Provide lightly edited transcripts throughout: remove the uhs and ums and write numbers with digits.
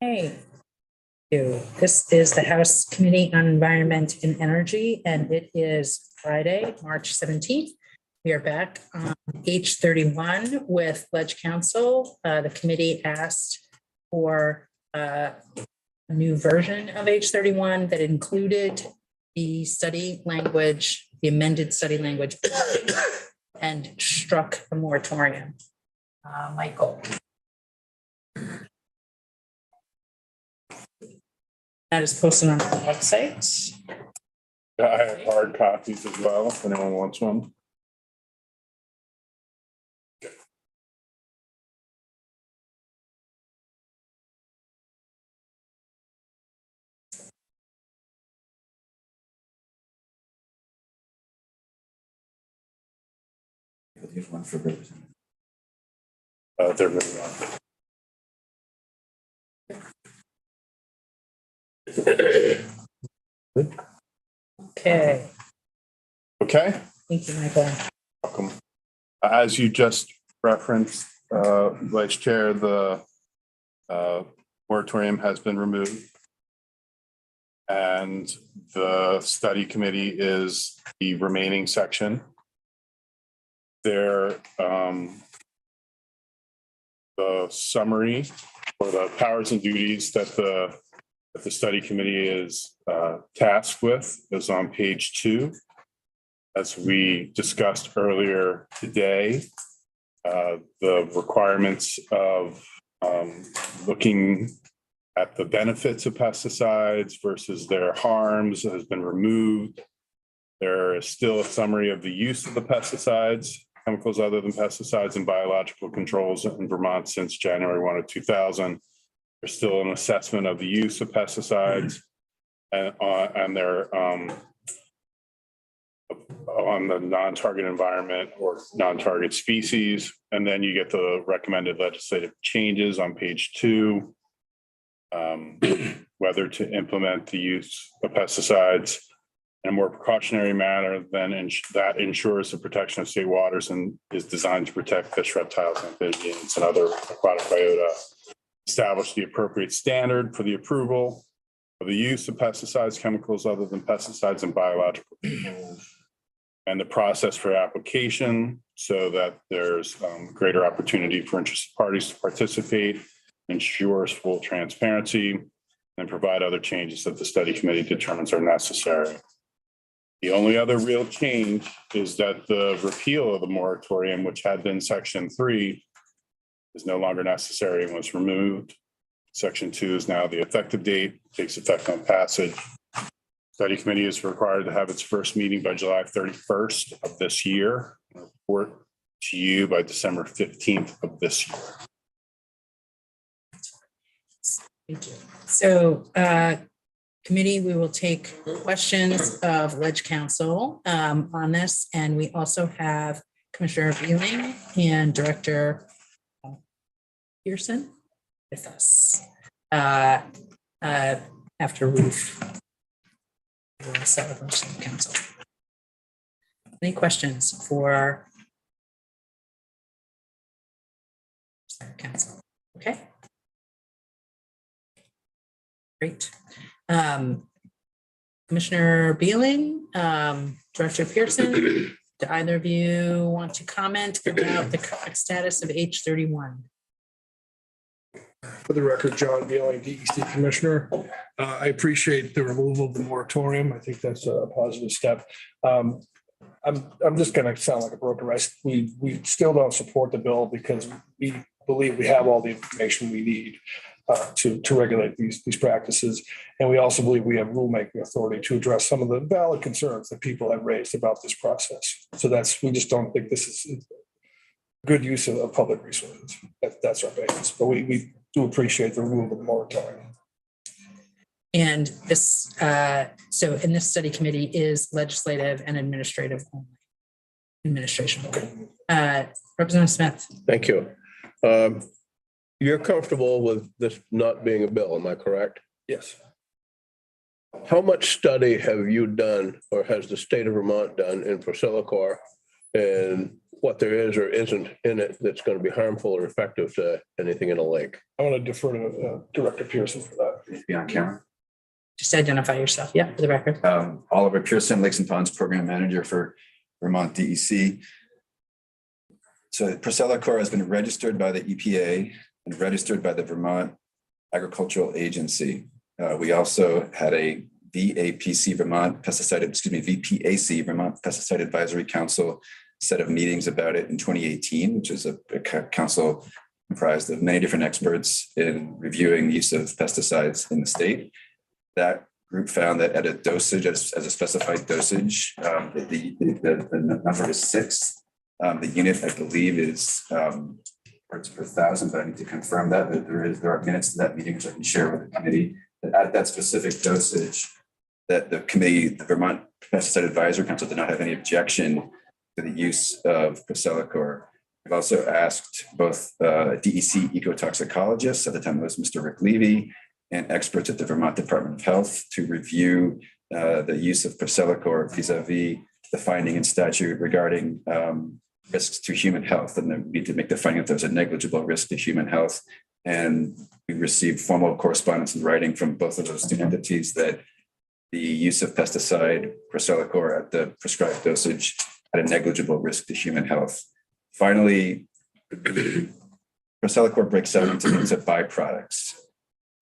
Hey, this is the House Committee on Environment and Energy, and it is Friday, March 17th. We are back on H31 with Ledge Council. The committee asked for a new version of H31 that included the study language, the amended study language, and struck the moratorium. Michael. That is posted on our website. I have hard copies as well, if anyone wants one. There's one for representative. They're moving on. Okay, Okay, thank you, Michael. welcome. As you just referenced, Vice Chair, the moratorium has been removed. And the study committee is the remaining section. The summary or the powers and duties that the study committee is tasked with is on page 2. As we discussed earlier today, the requirements of looking at the benefits of pesticides versus their harms has been removed. There is still a summary of the use of the pesticides, chemicals other than pesticides, and biological controls in Vermont since January 1 of 2000. There's still an assessment of the use of pesticides and their on the non-target environment or non-target species. And then you get the recommended legislative changes on page 2, whether to implement the use of pesticides in a more precautionary manner than that ensures the protection of state waters and is designed to protect fish, reptiles, amphibians, and other aquatic biota. Establish the appropriate standard for the approval of the use of pesticides, chemicals other than pesticides, and biological controls, and the process for application so that there's greater opportunity for interested parties to participate, ensures full transparency, and provide other changes that the study committee determines are necessary. The only other real change is that the repeal of the moratorium, which had been section 3, is no longer necessary and was removed. Section 2 is now the effective date, takes effect on passage. Study committee is required to have its first meeting by July 31st of this year, and report to you by December 15th of this year. Thank you. So, committee, we will take questions of Ledge Council on this, and we also have Commissioner Ewing and Director Pearson with us after we've set with our council. Any questions for council? Okay. Great. Commissioner Beeling, Director Pearson, do either of you want to comment about the current status of H31? For the record, John Beeling, DEC Commissioner. I appreciate the removal of the moratorium. I think that's a positive step. I'm just going to sound like a broken record. We still don't support the bill because we believe we have all the information we need to regulate these practices. And we also believe we have rulemaking authority to address some of the valid concerns that people have raised about this process. So we just don't think this is good use of public resources. That's our basis. But we do appreciate the removal of the moratorium. And this, so in this study committee is legislative and administrative only. Administration. Representative Smith. Thank you. You're comfortable with this not being a bill, am I correct? Yes. How much study have you done or has the state of Vermont done in Fossilicor and what there is or isn't in it that's going to be harmful or effective to anything in a lake. I want to defer to Director Pearson for that. Be on camera. Just identify yourself. Yeah, for the record. Oliver Pearson, Lakes and Ponds Program Manager for Vermont DEC. So Procellacor has been registered by the EPA and registered by the Vermont Agricultural Agency. We also had a VAPC Vermont VPAC Vermont Pesticide Advisory Council set of meetings about it in 2018, which is a council comprised of many different experts in reviewing the use of pesticides in the state. That group found that at a dosage, as a specified dosage, the number is 6. The unit, I believe, is parts per thousand, but I need to confirm that. There are minutes to that meeting which I can share with the committee. That at that specific dosage, that the committee, the Vermont Pesticide Advisory Council, did not have any objection to the use of Procellacor. I've also asked both DEC ecotoxicologists, at the time it was Mr. Rick Levy, and experts at the Vermont Department of Health to review the use of Procellacor vis-a-vis the finding in statute regarding risks to human health. And then we need to make the finding that there's a negligible risk to human health. And we received formal correspondence in writing from both of those two entities that the use of pesticide Procellacor at the prescribed dosage had a negligible risk to human health. Finally, Procellacor breaks down into byproducts.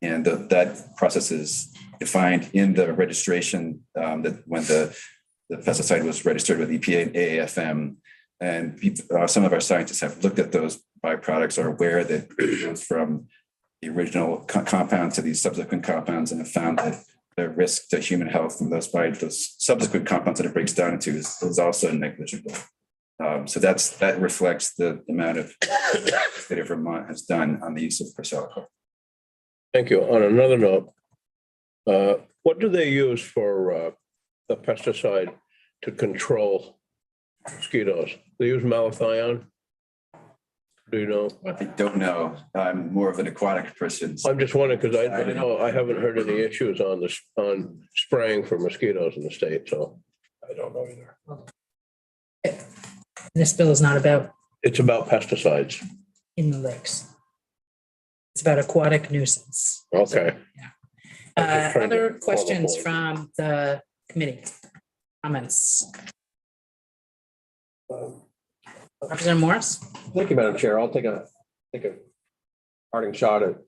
And that process is defined in the registration that when the pesticide was registered with EPA and AAFM. And some of our scientists have looked at those byproducts, are aware that it goes from the original compound to these subsequent compounds, and have found that the risk to human health from those subsequent compounds that it breaks down into is also negligible. So that reflects the amount of the state of Vermont has done on the use of Procellacor. Thank you. On another note, what do they use for the pesticide to control mosquitoes? They use malathion? Do you know? I don't know. I'm more of an aquatic person. I'm just wondering because I know I haven't heard any issues on spraying for mosquitoes in the state, so I don't know either. This bill is not about it's about pesticides. in the lakes. It's about aquatic nuisance. Okay. Other questions from the committee? Comments? Representative Morris? Thank you, Madam Chair. I'll take a parting shot at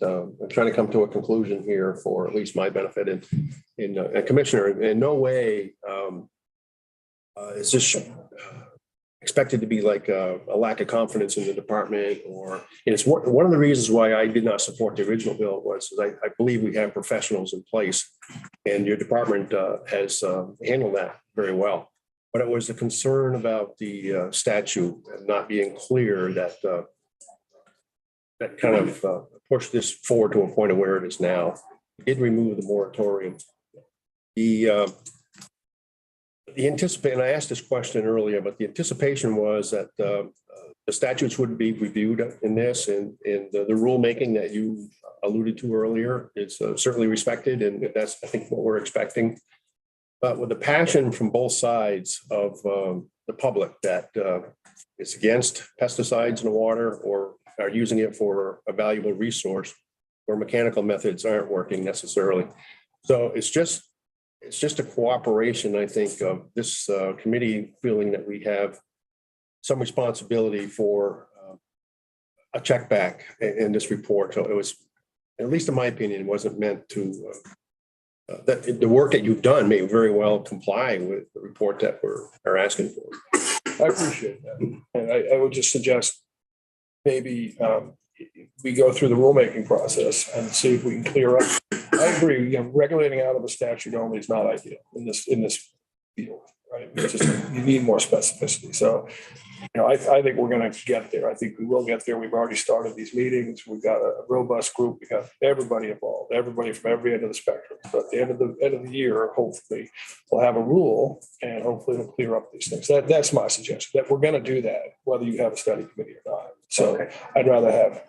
trying to come to a conclusion here for at least my benefit. And Commissioner, in no way is this expected to be like a lack of confidence in the department, or and it's one of the reasons why I did not support the original bill was I believe we have professionals in place, and your department has handled that very well. But it was a concern about the statute not being clear that kind of pushed this forward to a point of where it is now. It did remove the moratorium. The anticipation, and I asked this question earlier, but the anticipation was that the statutes would be reviewed in this, and the rulemaking that you alluded to earlier is certainly respected, and that's, I think, what we're expecting. But with the passion from both sides of the public that is against pesticides in the water or are using it for a valuable resource where mechanical methods aren't working necessarily. So it's just a cooperation, I think, of this committee feeling that we have some responsibility for a check back in this report. So it was, at least in my opinion, it wasn't meant to that the work that you've done may very well comply with the report that we're asking for. I appreciate that. And I would just suggest maybe we go through the rulemaking process and see if we can clear up. I agree, regulating out of a statute only is not ideal in this field, right? It's just, you need more specificity. So, I think we're going to get there. I think we will get there. We've already started these meetings. We've got a robust group. We got everybody involved, everybody from every end of the spectrum. So at the end of the year, hopefully we'll have a rule, and hopefully it'll clear up these things. That's my suggestion, that we're going to do that, whether you have a study committee or not. So okay. I'd rather have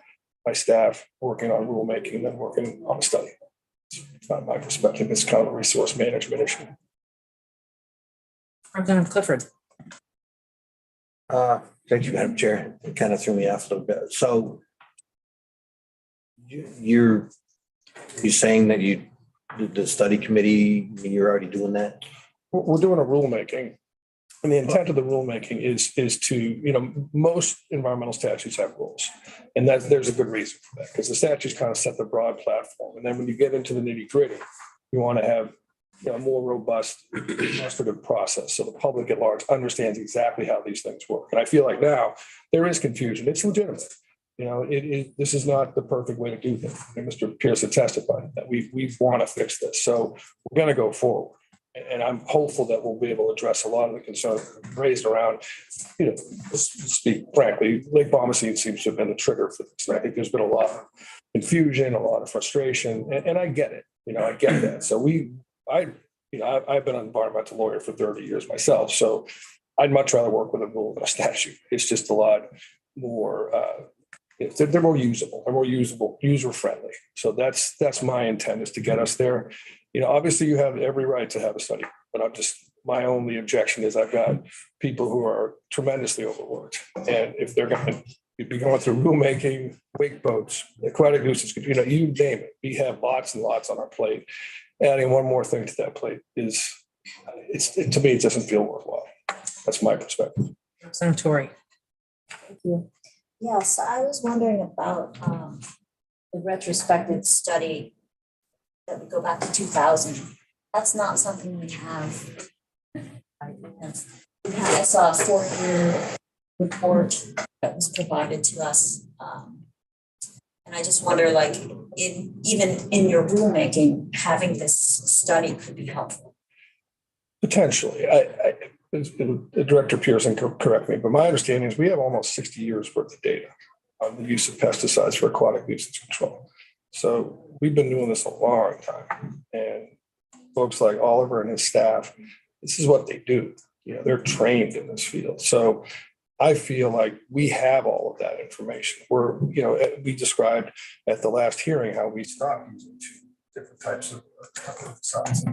my staff working on rulemaking than working on a study. It's not my perspective. It's kind of a resource management issue. Representative Clifford. Thank you, Madam Chair. It kind of threw me off a little bit. So you're saying that the study committee, you're already doing that? We're doing a rulemaking. And the intent of the rulemaking is to, most environmental statutes have rules. And there's a good reason for that, because the statutes kind of set the broad platform. And then when you get into the nitty gritty, you want to have a more robust administrative process. So the public at large understands exactly how these things work. And I feel like now there is confusion. It's legitimate. This is not the perfect way to do things. And Mr. Pierce had testified that we want to fix this. So we're going to go forward. And I'm hopeful that we'll be able to address a lot of the concerns raised around, to speak frankly, Lake Bomoseen seems to have been the trigger for this. And I think there's been a lot of confusion, a lot of frustration, and I get it. I get that. So I've been an environmental lawyer for 30 years myself. So I'd much rather work with a rule than a statute. It's just a lot more, they're more usable, user friendly. So that's my intent, is to get us there. Obviously you have every right to have a study, but my only objection is I've got people who are tremendously overworked. And if they're going to be going through rulemaking, wake boats, aquatic nuisance, you name it. We have lots and lots on our plate. Adding one more thing to that plate to me, it doesn't feel worthwhile. That's my perspective. So Tori. Thank you. Yes, I was wondering about the retrospective study that would go back to 2000. That's not something we have. I saw a 4-year report that was provided to us. And I just wonder, even in your rulemaking, having this study could be helpful. Potentially. Director Pearson, correct me, but my understanding is we have almost 60 years worth of data on the use of pesticides for aquatic nuisance control. So we've been doing this a long time, and folks like Oliver and his staff, this is what they do. They're trained in this field. So I feel like we have all of that information. We described at the last hearing how we stopped using 2 different types of pesticides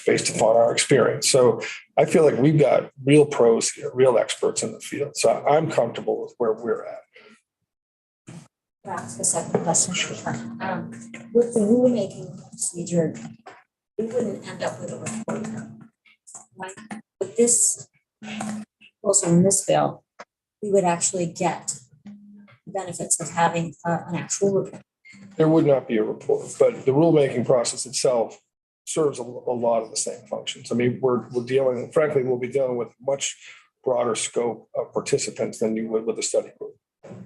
based upon our experience. So I feel like we've got real pros here, real experts in the field. So I'm comfortable with where we're at. I'll ask a second question. With the rulemaking procedure, we wouldn't end up with a report. With this, also in this bill, we would actually get the benefits of having an actual report. There would not be a report, but the rulemaking process itself serves a lot of the same functions. I mean, we'll be dealing with much broader scope of participants than you would with a study group.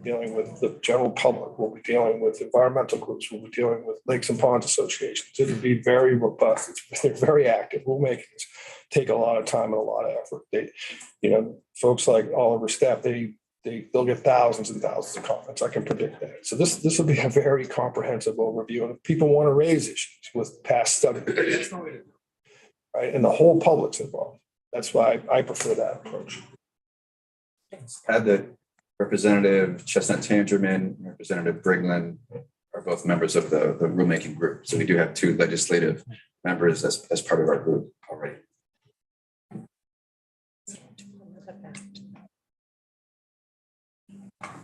Dealing with the general public, we'll be dealing with environmental groups, we'll be dealing with lakes and ponds associations. It would be very robust. They're very active. Rulemakings take a lot of time and a lot of effort. Folks like Oliver's staff, they'll get thousands and thousands of comments. I can predict that. So this will be a very comprehensive overview. And if people want to raise issues with past studies, right, and the whole public's involved. That's why I prefer that approach. Add that Representative Chestnut Tangerman, Representative Brigland are both members of the rulemaking group. So we do have 2 legislative members as part of our group already.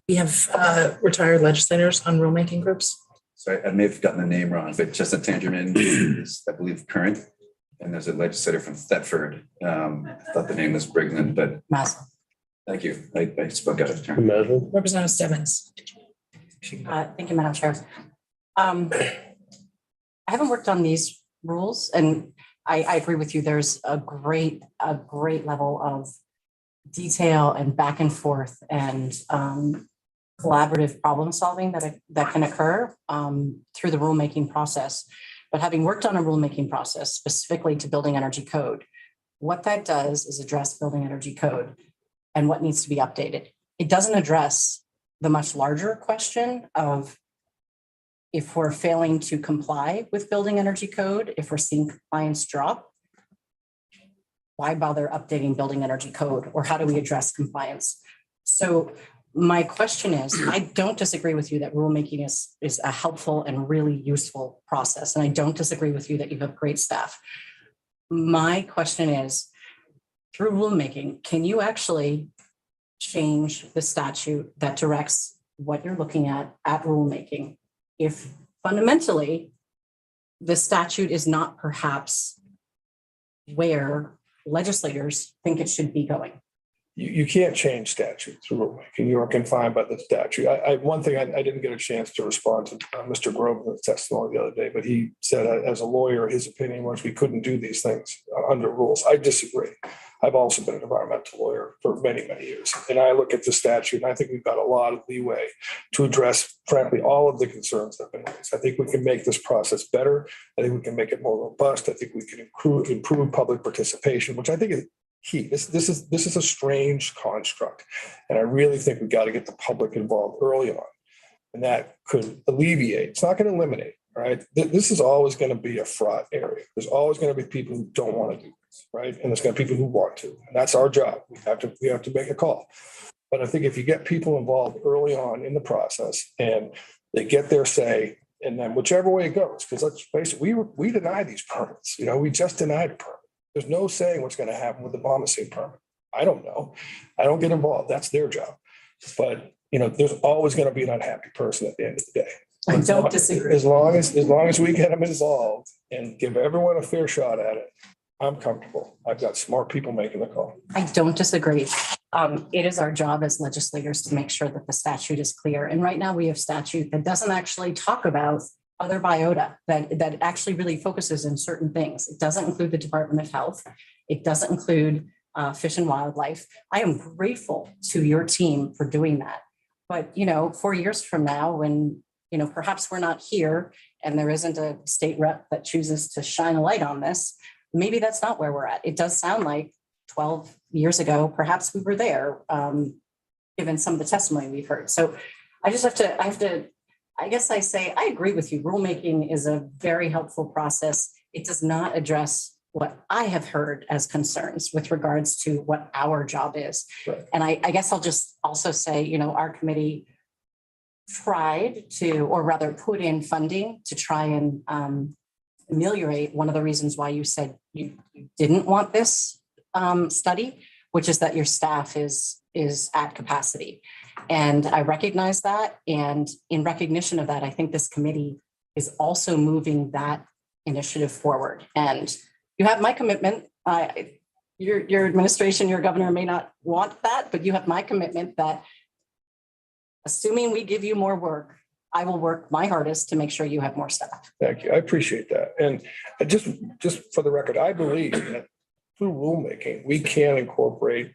We have retired legislators on rulemaking groups. So I may have gotten the name wrong, but Chestnut Tangerman is, I believe, current. And there's a legislator from Thetford. I thought the name was Brigland, but thank you. I spoke out of turn. Representative Stebbins. Thank you, Madam Chair. I haven't worked on these rules, and I agree with you. There's a great level of detail and back and forth and collaborative problem solving that can occur through the rulemaking process. But having worked on a rulemaking process specifically to building energy code, what that does is address building energy code and what needs to be updated. It doesn't address the much larger question of if we're failing to comply with building energy code, if we're seeing compliance drop, why bother updating building energy code, or how do we address compliance? So my question is, I don't disagree with you that rulemaking is a helpful and really useful process. And I don't disagree with you that you have great staff. My question is, through rulemaking, can you actually change the statute that directs what you're looking at rulemaking if fundamentally the statute is not perhaps where legislators think it should be going? You can't change statutes through rulemaking. You are confined by the statute. One thing I didn't get a chance to respond to Mr. Groveland's testimony the other day, but he said as a lawyer, his opinion was we couldn't do these things under rules. I disagree. I've also been an environmental lawyer for many, many years. And I look at the statute and I think we've got a lot of leeway to address, frankly, all of the concerns that have been raised. I think we can make this process better. I think we can make it more robust. I think we can improve public participation, which I think is key. This is a strange construct. And I really think we got to get the public involved early on. And that could alleviate, it's not going to eliminate, right? This is always going to be a fraught area. There's always going to be people who don't want to do this, right? And there's going to be people who want to. And that's our job. We have to make a call. But I think if you get people involved early on in the process and they get their say, and then whichever way it goes, because let's face it, we deny these permits. We just denied a permit. There's no saying what's going to happen with the Bombay permit. I don't know. I don't get involved. That's their job. But there's always going to be an unhappy person at the end of the day. I don't disagree. As long as we get them involved and give everyone a fair shot at it, I'm comfortable. I've got smart people making the call. I don't disagree. It is our job as legislators to make sure that the statute is clear. And right now we have statute that doesn't actually talk about other biota, that actually really focuses on certain things. It doesn't include the Department of Health. It doesn't include Fish and Wildlife. I am grateful to your team for doing that. But, 4 years from now, when, perhaps we're not here and there isn't a state rep that chooses to shine a light on this, maybe that's not where we're at. It does sound like 12 years ago, perhaps we were there, given some of the testimony we've heard. So I guess I say, I agree with you. Rulemaking is a very helpful process. It does not address what I have heard as concerns with regards to what our job is. Right. And I guess I'll just also say, our committee tried to, or rather put in funding to try and ameliorate one of the reasons why you said you didn't want this study, which is that your staff is at capacity. And I recognize that. And in recognition of that, I think this committee is also moving that initiative forward. And you have my commitment. Your administration, your governor may not want that, but you have my commitment that assuming we give you more work, I will work my hardest to make sure you have more staff. Thank you. I appreciate that. And just for the record, I believe that through rulemaking, we can incorporate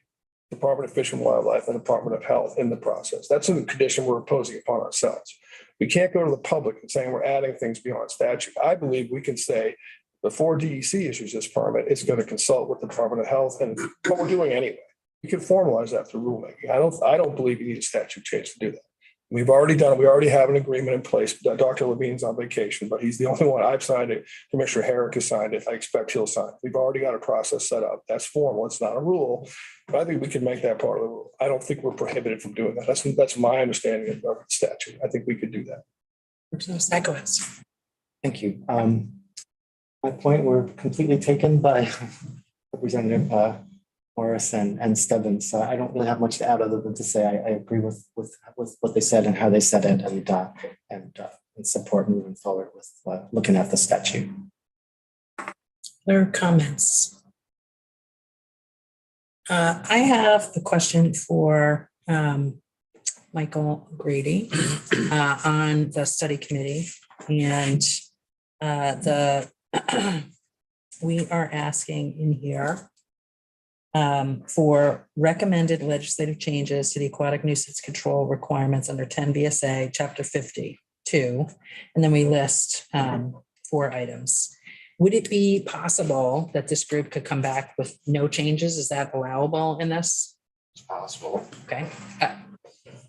Department of Fish and Wildlife and Department of Health in the process. That's a condition we're imposing upon ourselves. We can't go to the public and saying we're adding things beyond statute. I believe we can say before DEC issues this permit, it's going to consult with the Department of Health and what we're doing anyway. We can formalize that through rulemaking. I don't believe you need a statute change to do that. We've already done it. We already have an agreement in place. Dr. Levine's on vacation, but he's the only one. I've signed it. Commissioner Herrick has signed it. I expect he'll sign it. We've already got a process set up. That's formal. It's not a rule, but I think we can make that part of the rule. I don't think we're prohibited from doing that. That's my understanding of the statute. I think we could do that. Thank you. My point were completely taken by Representative Morris and Stebbins. So I don't really have much to add other than to say I agree with what they said and how they said it, and support moving forward with looking at the statute. Other comments? I have a question for Michael Grady on the study committee, and we are asking in here for recommended legislative changes to the aquatic nuisance control requirements under 10 VSA Chapter 52, and then we list 4 items. Would it be possible that this group could come back with no changes? Is that allowable in this? It's possible. Okay.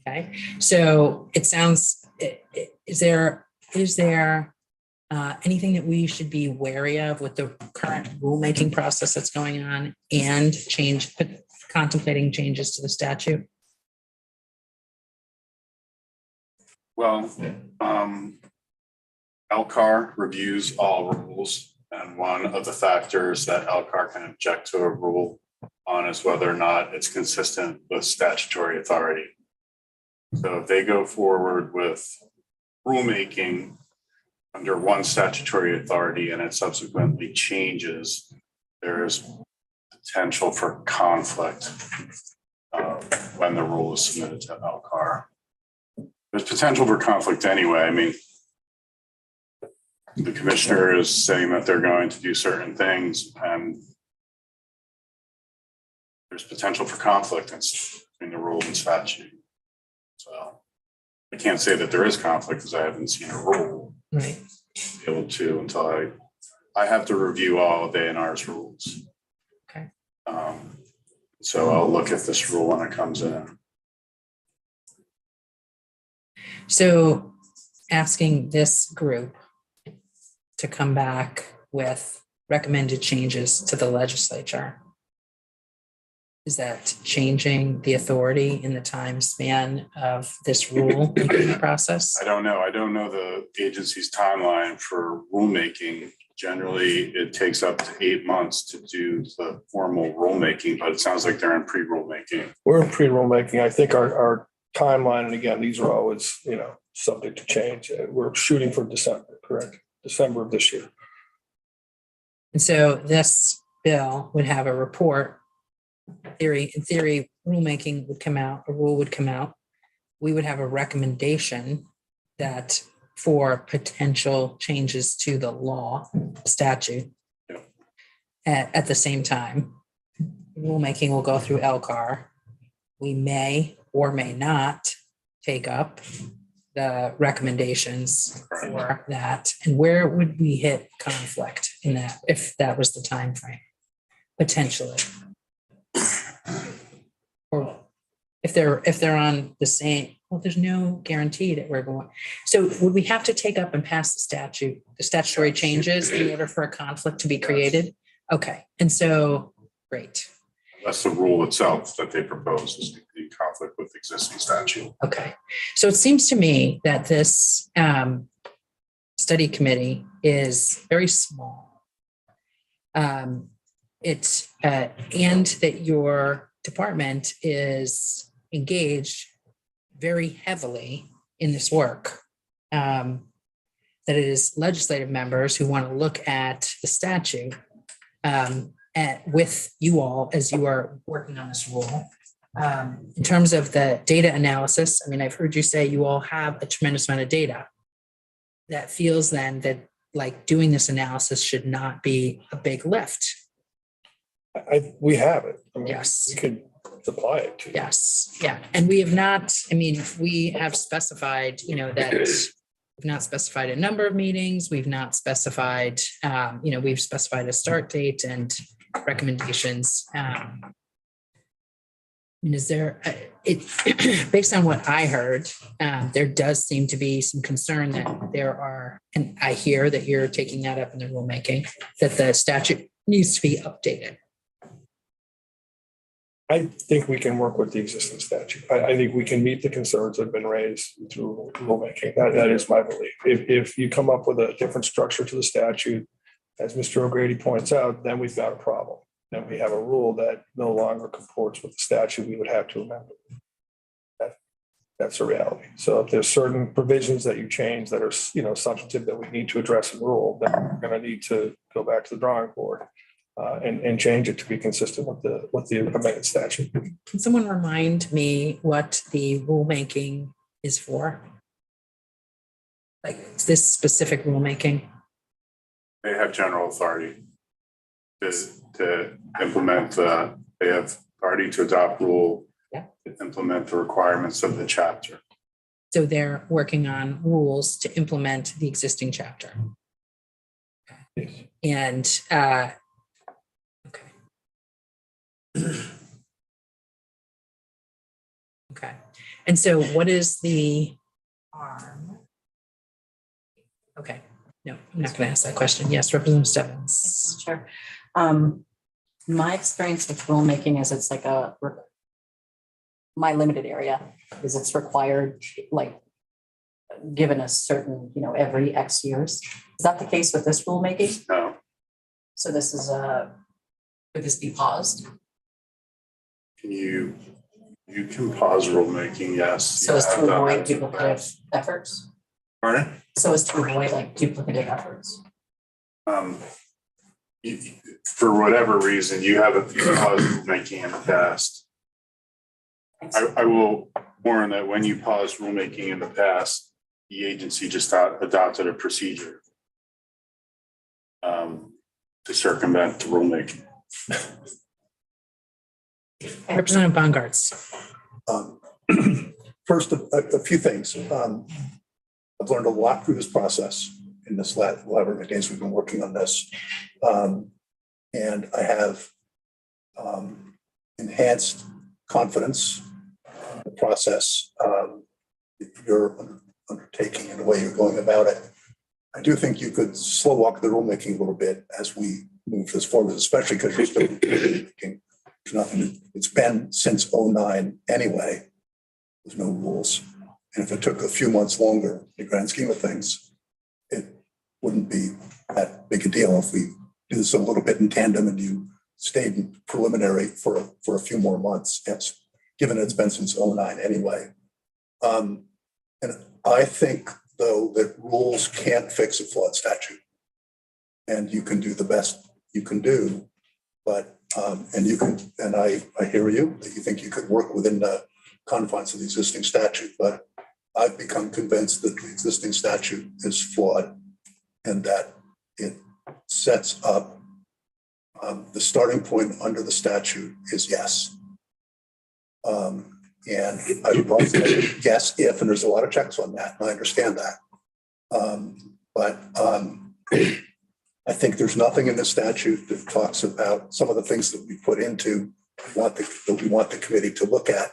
Okay. So it sounds, is there anything that we should be wary of with the current rulemaking process that's going on and contemplating changes to the statute? Well, LCAR reviews all rules, and one of the factors that LCAR can object to a rule on is whether or not it's consistent with statutory authority. So if they go forward with rulemaking under one statutory authority and it subsequently changes, there's potential for conflict when the rule is submitted to LCAR. There's potential for conflict anyway. I mean, the commissioner is saying that they're going to do certain things, and there's potential for conflict between the rule and statute. So I can't say that there is conflict because I haven't seen a rule. Right. Be able to until I have to review all of A&R's rules. Okay. So I'll look at this rule when it comes in. So asking this group to come back with recommended changes to the legislature. Is that changing the authority in the time span of this rule making process? I don't know. I don't know the agency's timeline for rulemaking. Generally, it takes up to 8 months to do the formal rulemaking, but it sounds like they're in pre-rulemaking. We're in pre-rulemaking. I think our timeline, and again, these are always, subject to change. We're shooting for December, correct? December of this year. And so this bill would have a report. In theory, rulemaking would come out, a rule would come out. We would have a recommendation that for potential changes to the law statute. At the same time, rulemaking will go through LCAR. We may or may not take up the recommendations for that. And where would we hit conflict in that, if that was the time frame, potentially? Or if they're on the same, well, there's no guarantee that we're going. So would we have to take up and pass the statutory changes in order for a conflict to be created? Okay, and so, great. That's the rule itself that they propose is the conflict with existing statute. Okay, so it seems to me that this study committee is very small. And that your department is engaged very heavily in this work. That it is legislative members who want to look at the statute with you all as you are working on this rule. In terms of the data analysis, I mean, I've heard you say you all have a tremendous amount of data. That feels then that like doing this analysis should not be a big lift. We have it. I mean, Yes. We could supply it to you. Yes, yeah, and we have not, I mean, we have specified, that we've not specified a number of meetings, we've not specified, we've specified a start date and recommendations. Is there, based on what I heard, there does seem to be some concern that there are, and I hear that you're taking that up in the rulemaking, that the statute needs to be updated. I think we can work with the existing statute. I think we can meet the concerns that have been raised through rulemaking. That is my belief. If you come up with a different structure to the statute, as Mr. O'Grady points out, then we've got a problem. Then we have a rule that no longer comports with the statute, we would have to amend it. That's a reality. So if there's certain provisions that you change that are, substantive that we need to address in rule, then we're going to need to go back to the drawing board. And change it to be consistent with the amended statute. Can someone remind me what the rulemaking is for? Like, is this specific rulemaking? They have general authority to implement they have authority to adopt rule, Yeah. to implement the requirements of the chapter. So they're working on rules to implement the existing chapter. Yes. And, okay. Okay. And so what is the arm? Okay. No, I'm not going to ask that question. Yes, Representative Stebbins. Sure. My experience with rulemaking is it's like my limited area is it's required, like, given a certain, every X years. Is that the case with this rulemaking? No, So this is could this be paused? You can pause rulemaking, yes. So as to You have done avoid that in the duplicative past. efforts, Pardon? so as to avoid like duplicative efforts. For whatever reason, you haven't paused rulemaking in the past. I will warn that when you pause rulemaking in the past, the agency just adopted a procedure to circumvent the rulemaking. Representative Bongartz. First, a few things. I've learned a lot through this process in this last 11 days we've been working on this. And I have enhanced confidence in the process you're undertaking and the way you're going about it. I do think you could slow walk the rulemaking a little bit as we move this forward, especially because you're still making nothing. It's been since 2009 anyway. There's no rules. And if it took a few months longer, in the grand scheme of things, it wouldn't be that big a deal if we do this a little bit in tandem and you stayed in preliminary for a few more months, yes, given it's been since 2009 anyway. And I think, though, that rules can't fix a flawed statute. And you can do the best you can do, but, and I hear you, that you think you could work within the confines of the existing statute, but I've become convinced that the existing statute is flawed and that it sets up the starting point under the statute is yes. And I would love to guess if, and there's a lot of checks on that, and I understand that. But I think there's nothing in the statute that talks about some of the things that we put into that we want the committee to look at.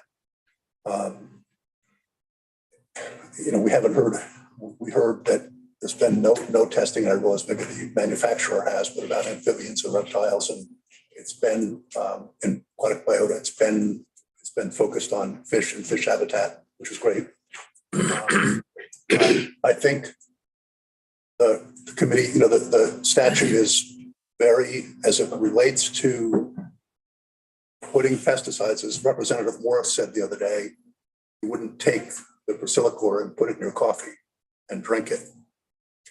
We haven't heard, we heard that there's been no testing, and I realize maybe the manufacturer has, but about amphibians and reptiles, and it's been in aquatic biota, it's been focused on fish and fish habitat, which is great. I think the committee, the statute is very, as it relates to putting pesticides, as Representative Morris said the other day, you wouldn't take the Priscilla-chlor and put it in your coffee and drink it.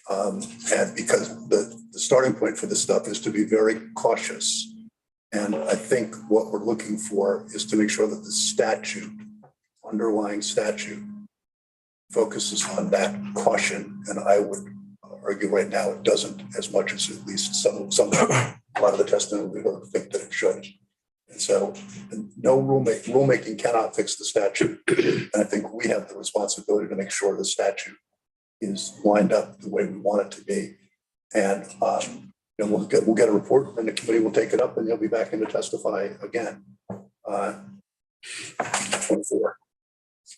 And because the starting point for this stuff is to be very cautious. And I think what we're looking for is to make sure that the statute, underlying statute, focuses on that caution. And I would argue right now it doesn't, as much as at least a lot of the testimony we heard think that it should. And so no rulemaking cannot fix the statute. And I think we have the responsibility to make sure the statute is lined up the way we want it to be. And we'll get a report, and the committee will take it up, and you'll be back in to testify again. 24.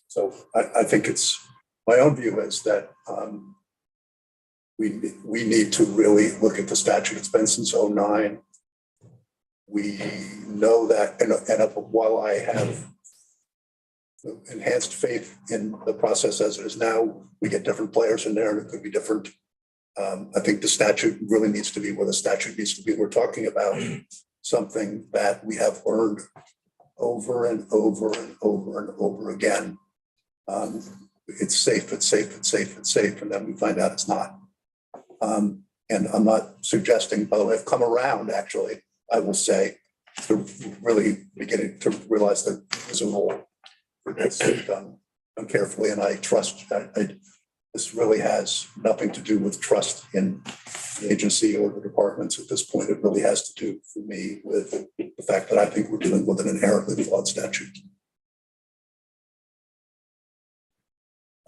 So I think it's my own view is that we need to really look at the statute. It's been since 2009. We know that, and while I have enhanced faith in the process as it is now, we get different players in there, and it could be different. I think the statute really needs to be where the statute needs to be. We're talking about something that we have learned over and over and over and over again. It's safe, it's safe, it's safe, it's safe, and then we find out it's not. And I'm not suggesting, by the way, I've come around, actually, I will say, to really beginning to realize that there's a role for this done carefully, and I trust. This really has nothing to do with trust in the agency or the departments at this point. It really has to do, for me, with the fact that I think we're dealing with an inherently flawed statute.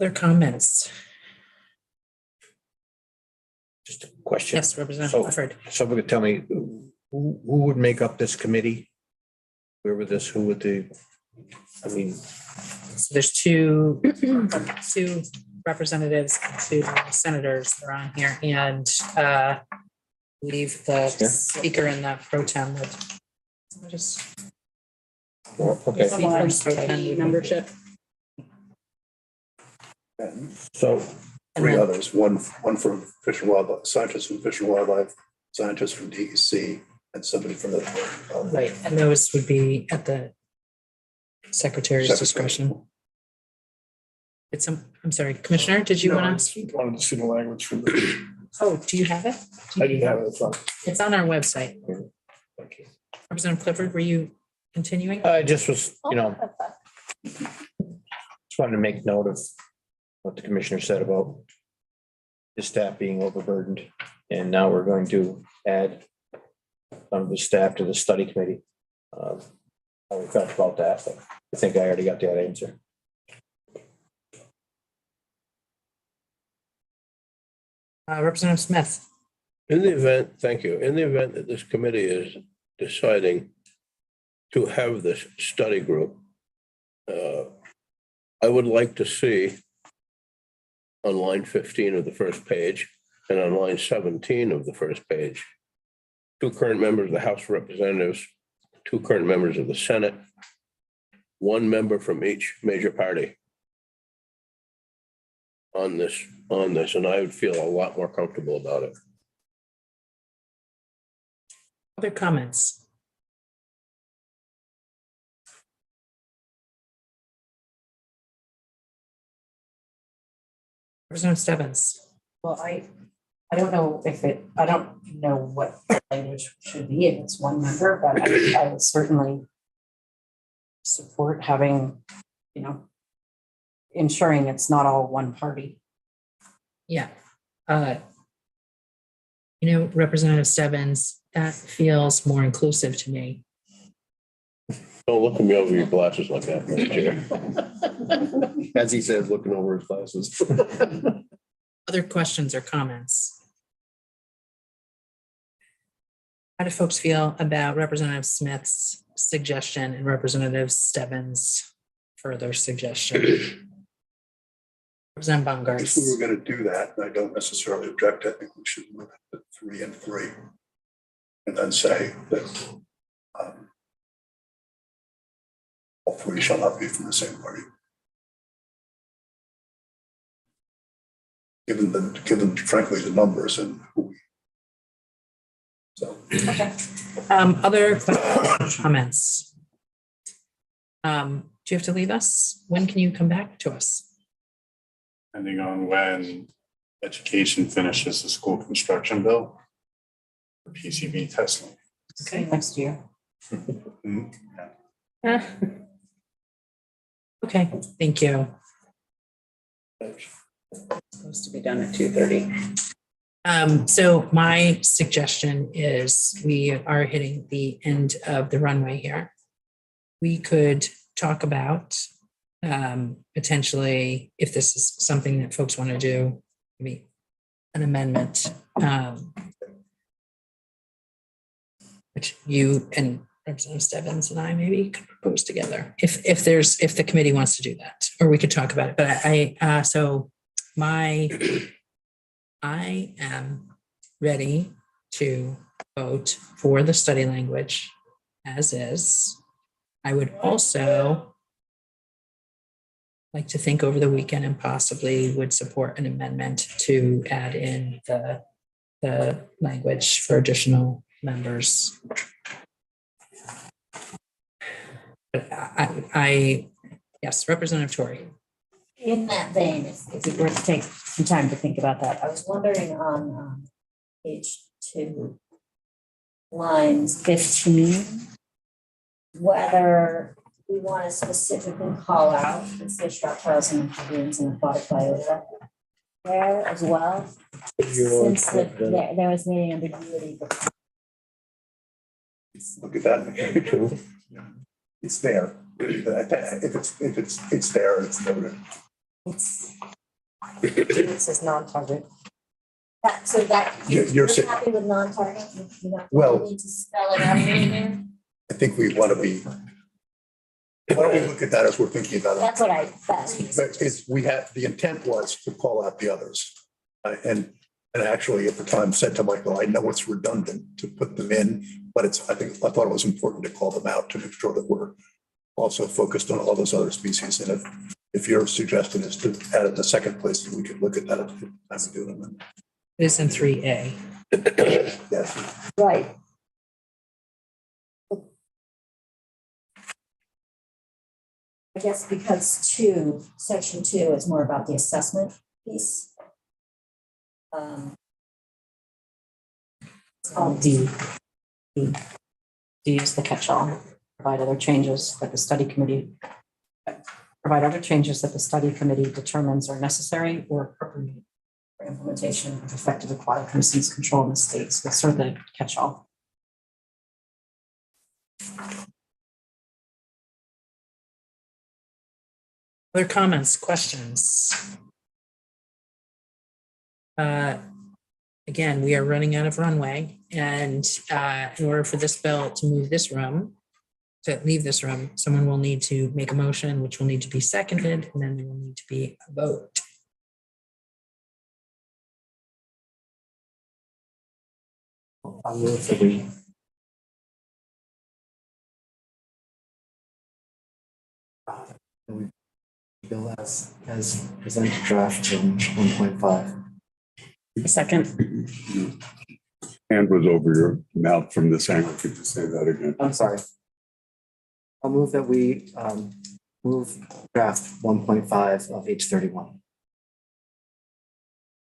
Other comments? Just a question. Yes, Representative Clifford. Someone could tell me who would make up this committee? Who would the, So there's two representatives, two senators that are on here, and I believe the speaker and the pro tem would just. okay. Membership. So Three others, one from Fish and Wildlife, scientists from Fish and Wildlife, scientists from DEC, and somebody from the. Right, and those would be at the Secretary's discretion. I'm sorry, Commissioner, did you No, I want just to? wanted to see the language from the, Oh, do you have it? I didn't have it in front. It's on our website. Representative Clifford, were you continuing? I just was, just wanted to make note of what the commissioner said about the staff being overburdened. And now we're going to add some of the staff to the study committee. We talked about that, but I think I already got that answer. Representative Smith. In the event, thank you, in the event that this committee is deciding to have this study group, I would like to see on line 15 of the first page and on line 17 of the first page, 2 current members of the House of Representatives, 2 current members of the Senate, 1 member from each major party on this, and I would feel a lot more comfortable about it. Other comments? Representative Stebbins. Well, I don't know I don't know what the language should be if it's 1 member, but I would certainly support having, ensuring it's not all one party. Yeah. Representative Stebbins, that feels more inclusive to me. Don't look at me over your glasses like that, Mr. Chair. As he says, looking over his glasses. Other questions or comments? How do folks feel about Representative Smith's suggestion and Representative Stebbins' further suggestion? Representative If we Baumgart's. were going to do that, and I don't necessarily object, I think we should look at 3 and 3. And then say that all 3 shall not be from the same party. Given frankly the numbers and who we. So. Okay. Other questions or comments? Do you have to leave us? When can you come back to us? Depending on when education finishes the school construction bill, for PCB testing. Okay. Next year. Okay, thank you. Supposed to be done at 2:30. So my suggestion is we are hitting the end of the runway here. We could talk about potentially, if this is something that folks want to do, maybe an amendment, which you and Representative Stebbins and I maybe could propose together if the committee wants to do that, or we could talk about it. But I am ready to vote for the study language as is. I would also like to think over the weekend and possibly would support an amendment to add in the language for additional members. But yes, Representative Tory. In that vein, if you were to take some time to think about that, I was wondering on page 2, lines 15, whether we want to specifically call out the fish reptiles and amphibians and aquatic biota there as well, since there was any ambiguity. Look at that. It's there. If it's there, it's noted. It says non-target. So You're you're saying- happy with non-target? You don't Well- need to spell it out here? I think we want to be. Why don't we look at that as we're thinking about it? That's what I thought. The intent was to call out the others. And actually at the time said to Michael, I know it's redundant to put them in, but I thought it was important to call them out to make sure that we're also focused on all those other species. And if your suggestion is to add it in the second place, we could look at that as we do them. It is in 3A. Yes. Right. I guess because section 2 is more about the assessment piece. It's called D. D is the catch-all. Provide other changes that the study committee determines are necessary or appropriate for implementation of effective aquatic nuisance control in the state. So that's sort of the catch-all. Other comments, questions? Again, we are running out of runway, and in order for this bill to leave this room, someone will need to make a motion, which will need to be seconded, and then there will need to be a vote. I'll move that we bill as presented draft in 1.5. Second. Hand was over your mouth from this angle. Could you say that again? I'm sorry. I'll move that we move draft 1.5 of H31.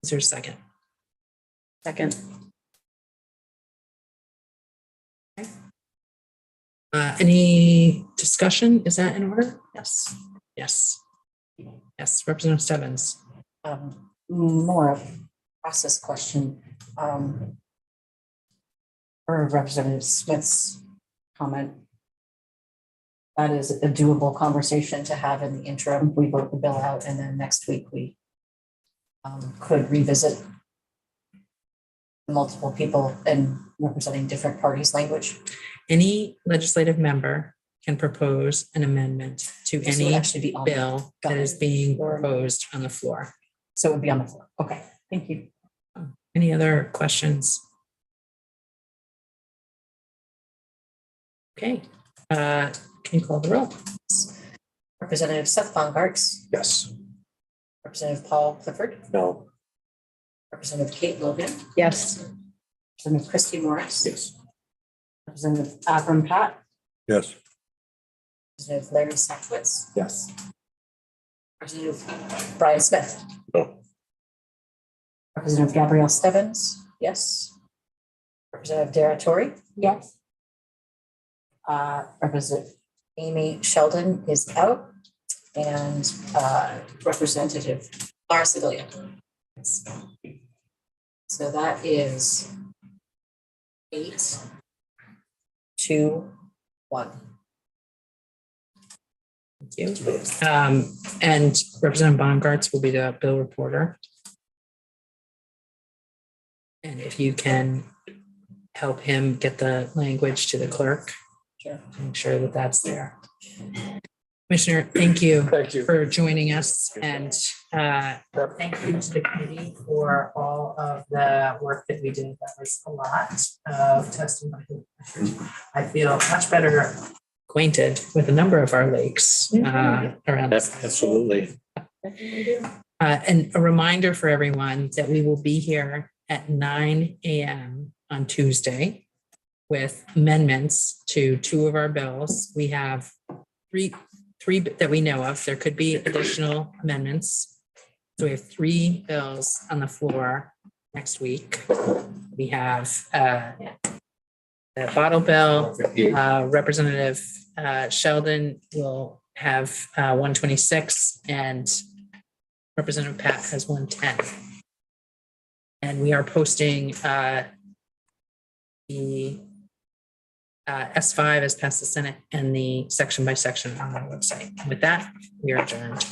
Is there a second? Second. Any discussion? Is that in order? Yes. Yes. Yes, Representative Stebbins. More of a process question. For Representative Smith's comment. That is a doable conversation to have in the interim. We vote the bill out, and then next week we could revisit multiple people and representing different parties' language. Any legislative member can propose an amendment to This would any actually be on- bill that is being proposed on the floor. So it would be on the floor. Okay, thank you. Any other questions? Okay, can you call the roll? Representative Seth Bongartz, Yes. Representative Paul Clifford, No. Representative Kate Logan, Yes. Representative Christy Morris. Yes. Representative Avram Pat, Yes. Representative Larry Sachwitz, Yes. Representative Brian Smith. No. Representative Gabrielle Stebbins, yes. Representative Dara Torrey. Yes. Representative Amy Sheldon is out, and Representative Lara Sibilia. So that is 8-2-1. Thank you. And Representative Bongartz will be the bill reporter. And if you can help him get the language to the clerk. Sure. Make sure that that's there. Commissioner, thank you. Thank you. For joining us, and thank you to the committee for all of the work that we did. That was a lot of testimony. I feel much better acquainted with a number of our lakes around this. Absolutely. And a reminder for everyone that we will be here at 9 a.m. on Tuesday with amendments to 2 of our bills. We have three that we know of. There could be additional amendments. So we have 3 bills on the floor next week. We have the bottle bill. Representative Sheldon will have 126, and Representative Pat has 110. And we are posting the S5 as passed the Senate and the section by section on our website. With that, we are adjourned.